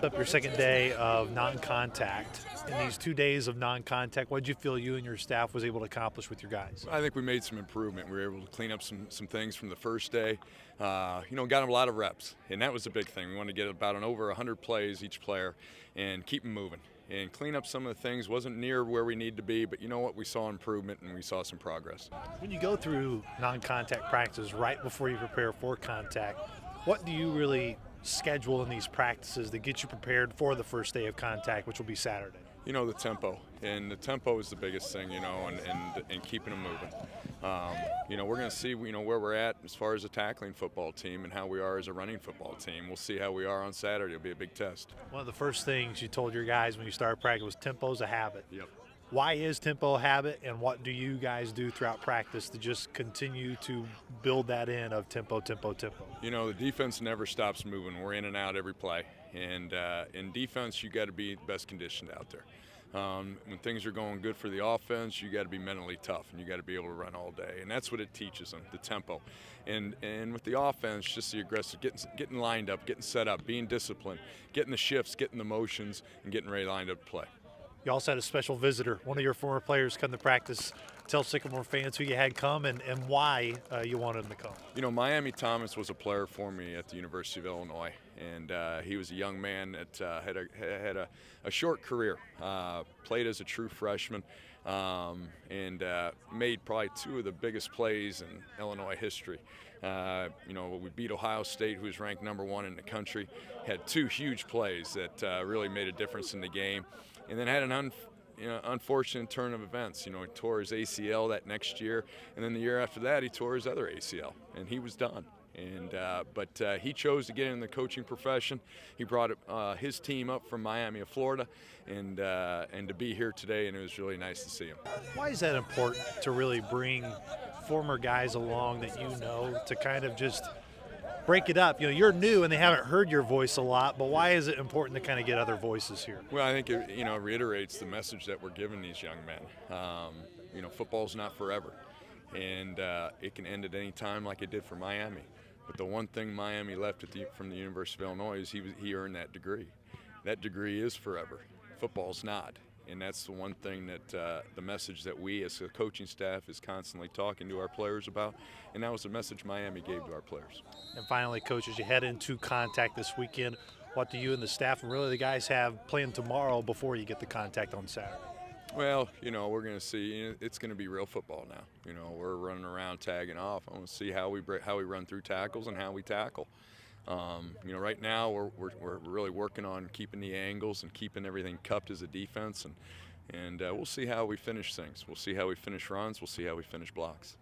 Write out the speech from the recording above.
Up your second day of non-contact. In these 2 days of non-contact, what did you feel you and your staff was able to accomplish with your guys? I think we made some improvement. We were able to clean up some things from the first day. Got them a lot of reps, and that was a big thing. We wanted to get about over 100 plays each player and keep them moving and clean up some of the things. Wasn't near where we need to be, but you know what? We saw improvement and we saw some progress. When you go through non-contact practices right before you prepare for contact, what do you really schedule in these practices that get you prepared for the first day of contact, which will be Saturday? The tempo, and the tempo is the biggest thing, and keeping them moving. We're going to see, where we're at as far as a tackling football team and how we are as a running football team. We'll see how we are on Saturday. It'll be a big test. One of the first things you told your guys when you started practice was tempo's a habit. Yep. Why is tempo a habit, and what do you guys do throughout practice to just continue to build that in of tempo, tempo, tempo? The defense never stops moving. We're in and out every play. And in defense, you got to be best conditioned out there. When things are going good for the offense, you got to be mentally tough, and you got to be able to run all day. And that's what it teaches them, the tempo. And with the offense, just the aggressive, getting lined up, getting set up, being disciplined, getting the shifts, getting the motions, and getting ready lined up to play. You also had a special visitor, one of your former players, come to practice. Tell Sycamore fans who you had come and why you wanted him to come. Miami Thomas was a player for me at the University of Illinois, and he was a young man that had a short career, played as a true freshman, and made probably two of the biggest plays in Illinois history. We beat Ohio State, who was ranked #1 in the country, had two huge plays that really made a difference in the game, and then had an unfortunate turn of events. He tore his ACL that next year, and then the year after that, he tore his other ACL, and he was done. But he chose to get in the coaching profession. He brought his team up from Miami of Florida, and to be here today, and it was really nice to see him. Why is that important to really bring former guys along that to kind of just break it up? You're new and they haven't heard your voice a lot, but why is it important to kind of get other voices here? Well, I think it reiterates the message that we're giving these young men. Football's not forever, and it can end at any time like it did for Miami. But the one thing Miami left from the University of Illinois is he earned that degree. That degree is forever. Football's not. And that's the one thing that the message that we as a coaching staff is constantly talking to our players about, and that was the message Miami gave to our players. And finally, Coach, as you head into contact this weekend, what do you and the staff and really the guys have planned tomorrow before you get the contact on Saturday? Well, we're going to see. It's going to be real football now. We're running around tagging off. I want to see how we run through tackles and how we tackle. Right now we're really working on keeping the angles and keeping everything cupped as a defense, and we'll see how we finish things. We'll see how we finish runs. We'll see how we finish blocks.